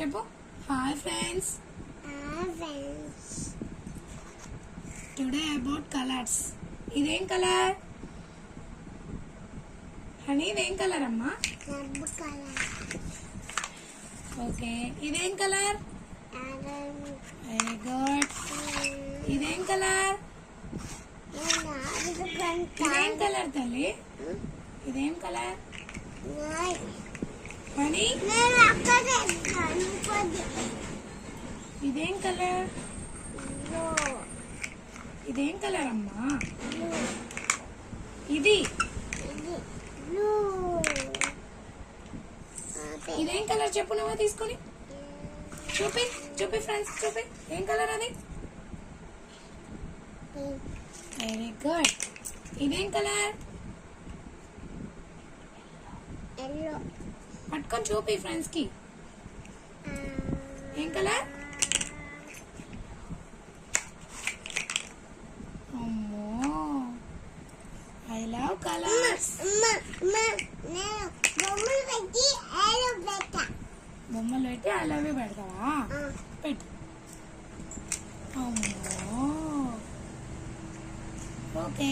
చెప్పు. Hi friends, today about colours. ఇదేం colour honey? ఇదేం కలర్ అమ్మా? ఓకే, ఇదేం కలర్? Very good. ఇదేం కలర్? ఇదేం కలర్ తల్లి? ఇదేం కలర్ హనీ? ఇదేం కలర్? ఇదేం కలర్ అమ్మా? ఇది ఇదేం కలర్ చెప్పు నువ్వు తీసుకొని చూపి. చూపి ఫ్రెండ్స్, చూపి. ఏం కలర్ అది? Very good. ఇదేం కలర్? పట్టుకొని చూపి ఫ్రెండ్స్ కి. ఏం కలర్? అమ్మో, ఐ లవ్ కలర్స్. బొమ్మలు పెట్టి ఐ లవ్ యూ పెడతావా? పెట్టు. అమ్మో, ఓకే.